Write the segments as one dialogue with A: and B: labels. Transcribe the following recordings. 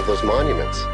A: those monuments.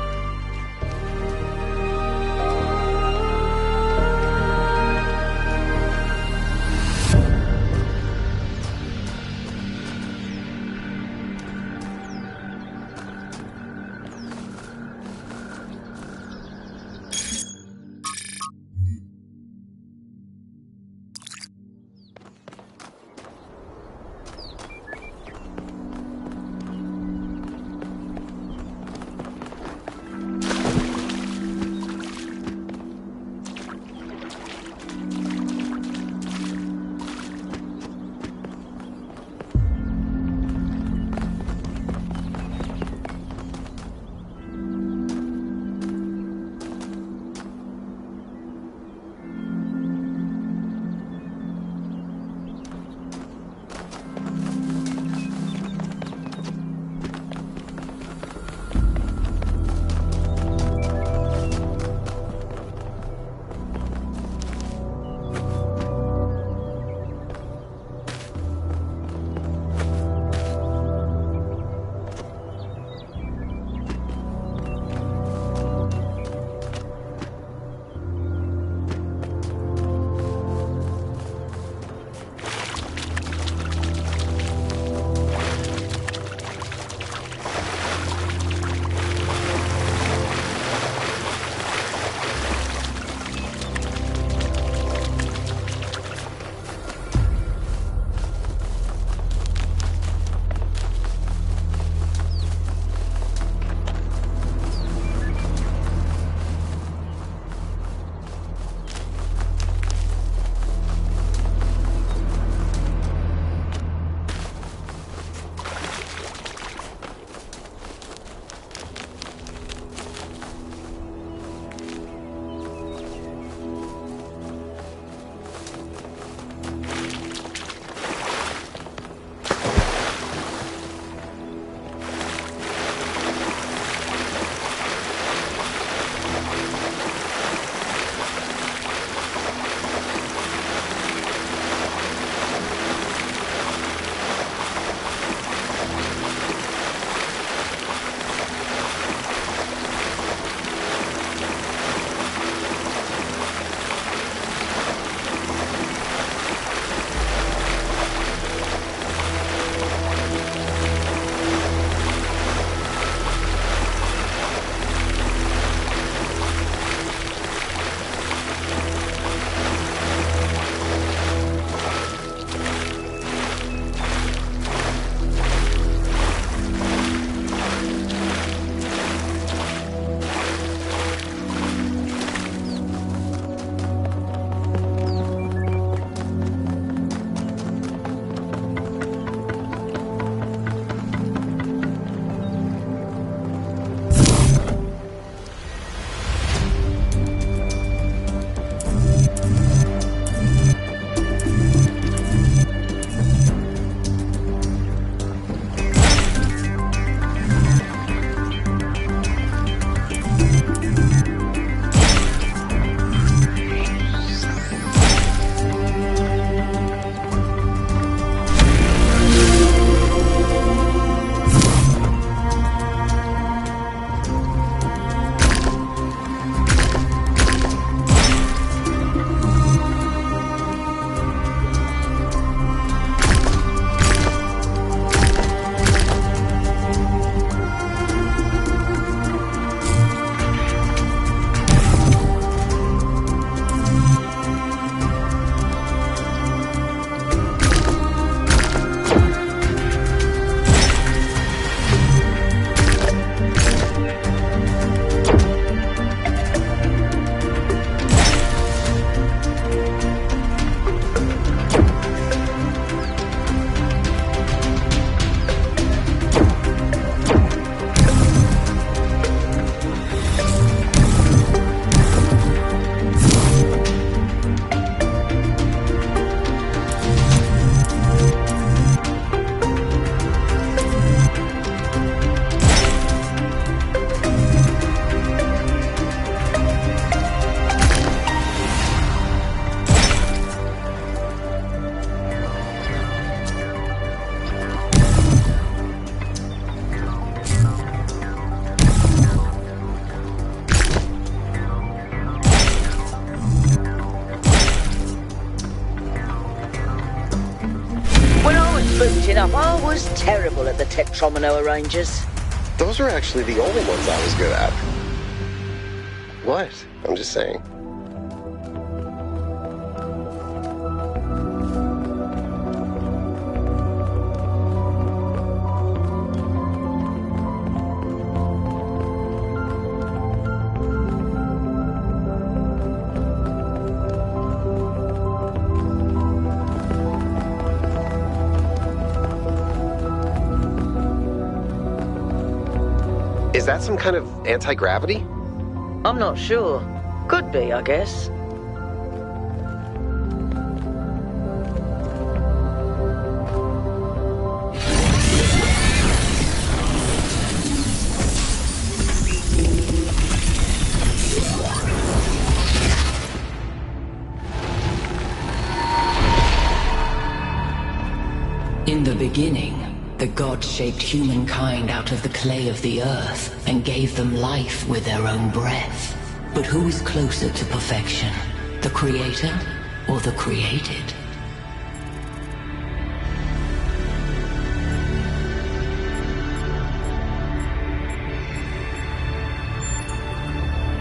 A: booting up. I was terrible at the Tetromino arrangers.
B: Those were actually the only ones I was good at. What? I'm just saying. Is that some kind of anti-gravity?
A: I'm not sure. Could be, I guess.
C: In the beginning, the gods shaped humankind out of the clay of the earth and gave them life with their own breath. But who is closer to perfection, the creator or the created?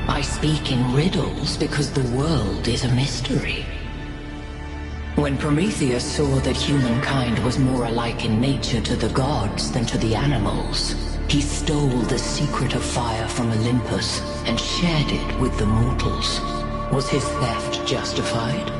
C: I speak in riddles because the world is a mystery. When Prometheus saw that humankind was more alike in nature to the gods than to the animals, he stole the secret of fire from Olympus and shared it with the mortals. Was his theft justified?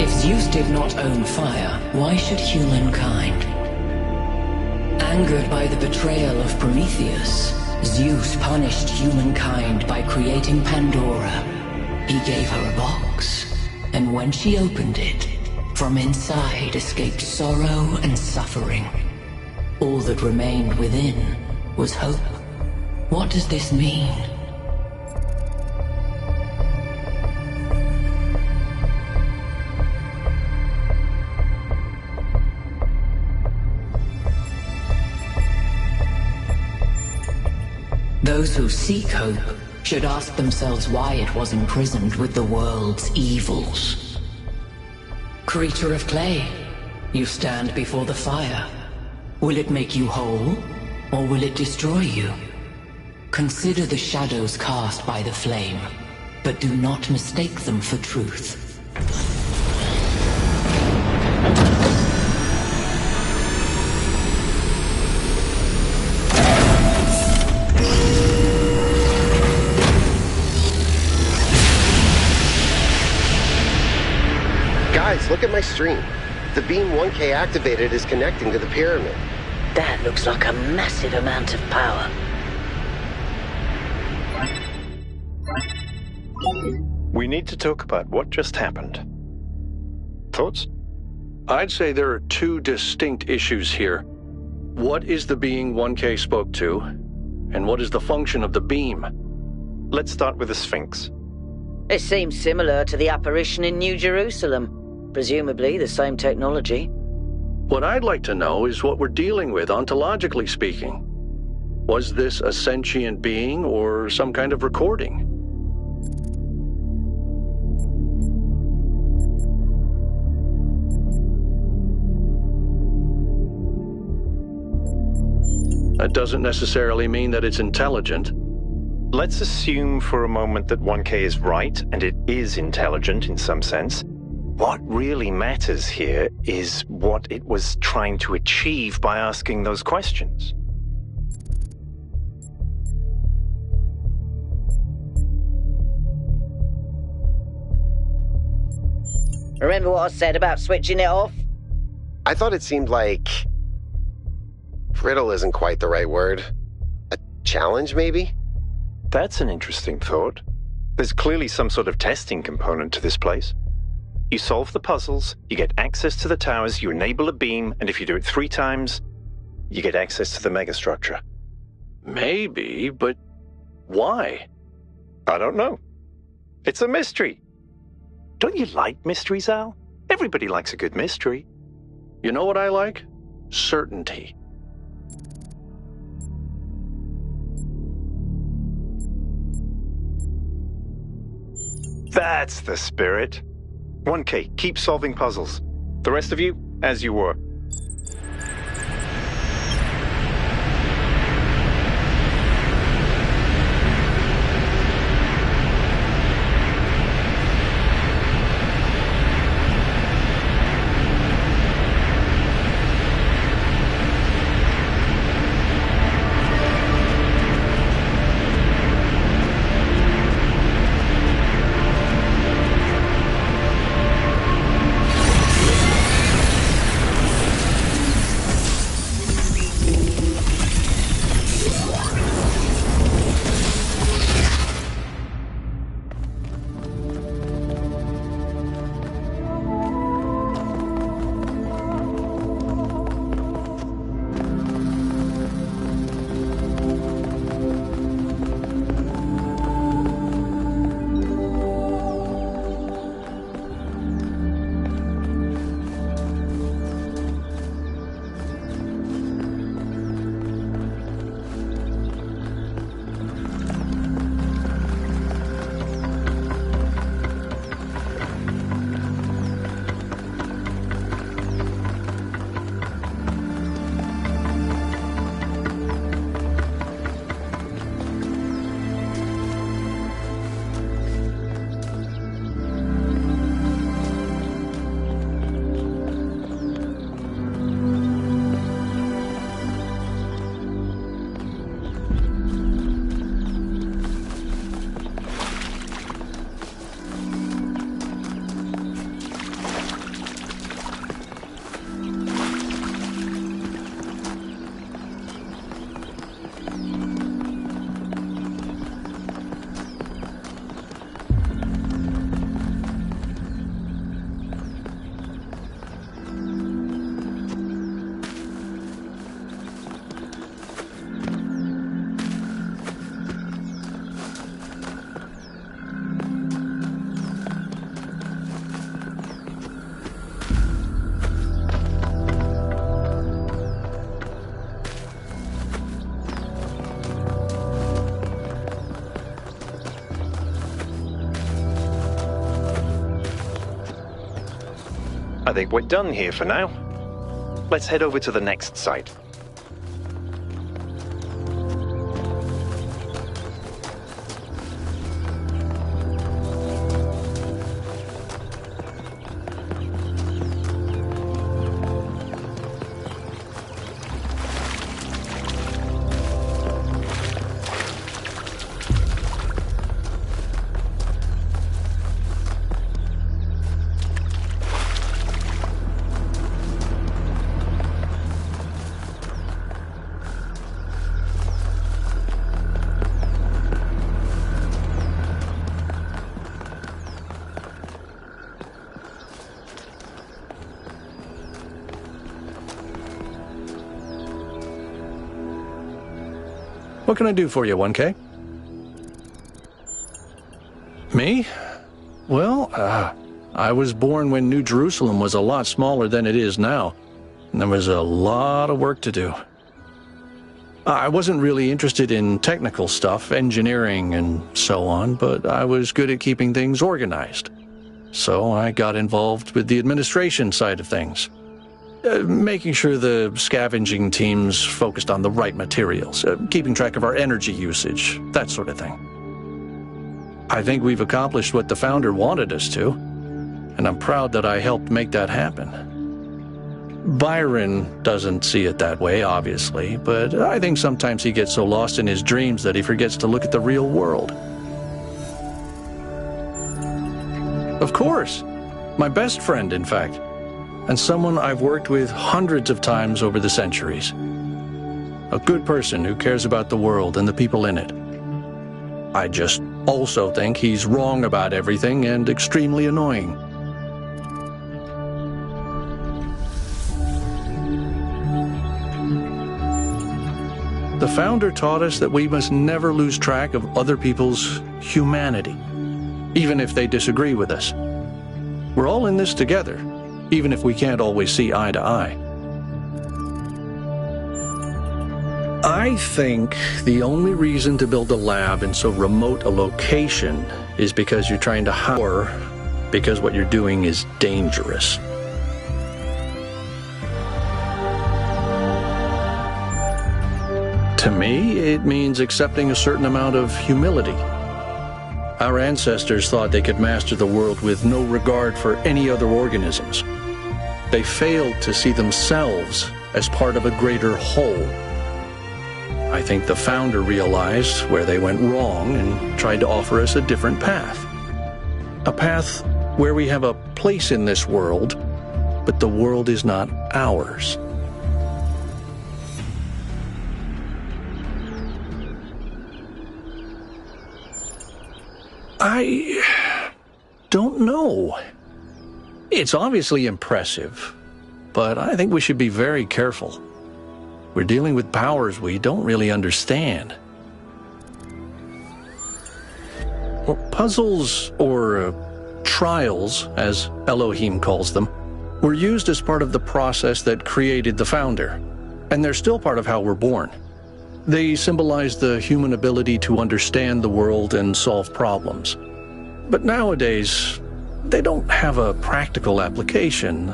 C: Zeus did not own fire. Why should humankind? Angered by the betrayal of Prometheus, Zeus punished humankind by creating Pandora. He gave her a box, and when she opened it, from inside escaped sorrow and suffering. All that remained within was hope. What does this mean? Those who seek hope should ask themselves why it was imprisoned with the world's evils. Creature of clay, you stand before the fire. Will it make you whole, or will it destroy you? Consider the shadows cast by the flame, but do not mistake them for truth.
B: Guys, look at my stream. The beam 1K activated is connecting to the pyramid.
A: That looks like a massive amount of power.
D: We need to talk about what just happened. Thoughts?
E: I'd say there are two distinct issues here. What is the being 1K spoke to, and what is the function of the beam?
D: Let's start with the Sphinx.
A: It seems similar to the apparition in New Jerusalem. Presumably the same technology.
E: What I'd like to know is what we're dealing with, ontologically speaking. Was this a sentient being or some kind of recording? That doesn't necessarily mean that it's intelligent.
D: Let's assume for a moment that 1K is right, and it is intelligent in some sense. What really matters here is what it was trying to achieve by asking those questions.
A: Remember what I said about switching it off?
B: I thought it seemed like... riddle isn't quite the right word. A challenge, maybe?
D: That's an interesting thought. There's clearly some sort of testing component to this place. You solve the puzzles, you get access to the towers, you enable a beam, and if you do it 3 times, you get access to the megastructure.
E: Maybe, but why?
D: I don't know. It's a mystery. Don't you like mysteries, Al? Everybody likes a good mystery.
E: You know what I like? Certainty.
D: That's the spirit. 1K, keep solving puzzles. The rest of you, as you were. I think we're done here for now. Let's head over to the next site.
E: What can I do for you, 1K? Me? Well, I was born when New Jerusalem was a lot smaller than it is now, and there was a lot of work to do. I wasn't really interested in technical stuff, engineering and so on, but I was good at keeping things organized. So I got involved with the administration side of things. Making sure the scavenging teams focused on the right materials, keeping track of our energy usage, that sort of thing. I think we've accomplished what the founder wanted us to, and I'm proud that I helped make that happen. Byron doesn't see it that way, obviously, but I think sometimes he gets so lost in his dreams that he forgets to look at the real world. Of course. My best friend, in fact. And someone I've worked with hundreds of times over the centuries. A good person who cares about the world and the people in it. I just also think he's wrong about everything and extremely annoying. The founder taught us that we must never lose track of other people's humanity, even if they disagree with us. We're all in this together, even if we can't always see eye to eye. I think the only reason to build a lab in so remote a location is because you're trying to hide, because what you're doing is dangerous. To me, it means accepting a certain amount of humility. Our ancestors thought they could master the world with no regard for any other organisms. They failed to see themselves as part of a greater whole. I think the founder realized where they went wrong and tried to offer us a different path. A path where we have a place in this world, but the world is not ours. I don't know. It's obviously impressive, but I think we should be very careful. We're dealing with powers we don't really understand. Well, puzzles, or trials, as Elohim calls them, were used as part of the process that created the founder, and they're still part of how we're born. They symbolize the human ability to understand the world and solve problems. But nowadays, they don't have a practical application.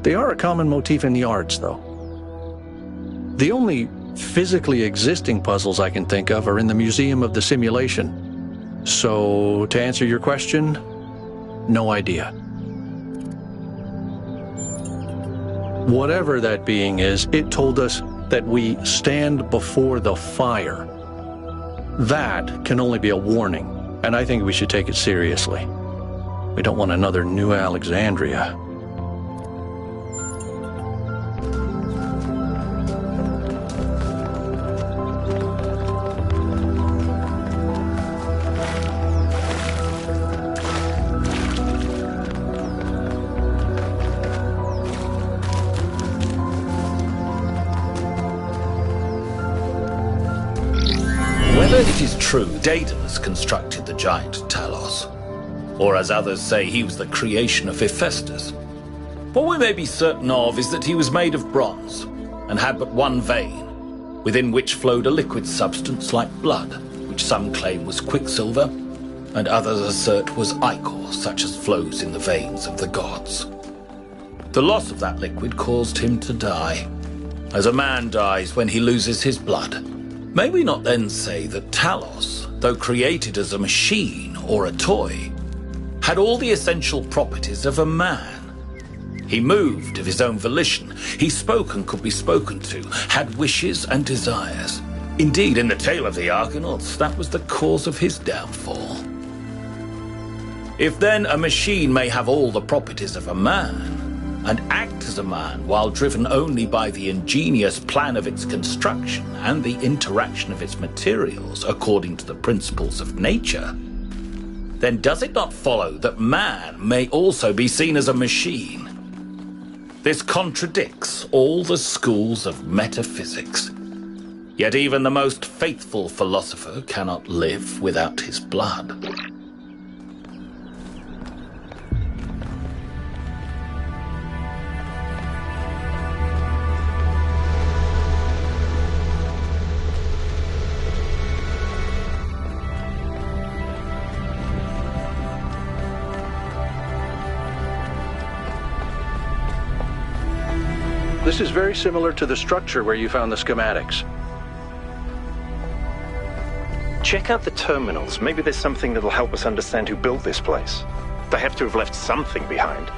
E: They are a common motif in the arts, though. The only physically existing puzzles I can think of are in the Museum of the Simulation. So, to answer your question, no idea. Whatever that being is, it told us that we stand before the fire. That can only be a warning, and I think we should take it seriously. We don't want another New Alexandria.
F: Whether it is true Daedalus constructed the giant Talos, or as others say he was the creation of Hephaestus, what we may be certain of is that he was made of bronze and had but one vein, within which flowed a liquid substance like blood, which some claim was quicksilver, and others assert was ichor, such as flows in the veins of the gods. The loss of that liquid caused him to die, as a man dies when he loses his blood. May we not then say that Talos, though created as a machine or a toy, had all the essential properties of a man? He moved of his own volition, he spoke and could be spoken to, had wishes and desires. Indeed, in the tale of the Argonauts, that was the cause of his downfall. If then a machine may have all the properties of a man, and act as a man while driven only by the ingenious plan of its construction and the interaction of its materials according to the principles of nature, then does it not follow that man may also be seen as a machine? This contradicts all the schools of metaphysics. Yet even the most faithful philosopher cannot live without his blood.
E: This is very similar to the structure where you found the schematics.
D: Check out the terminals. Maybe there's something that'll help us understand who built this place. They have to have left something behind.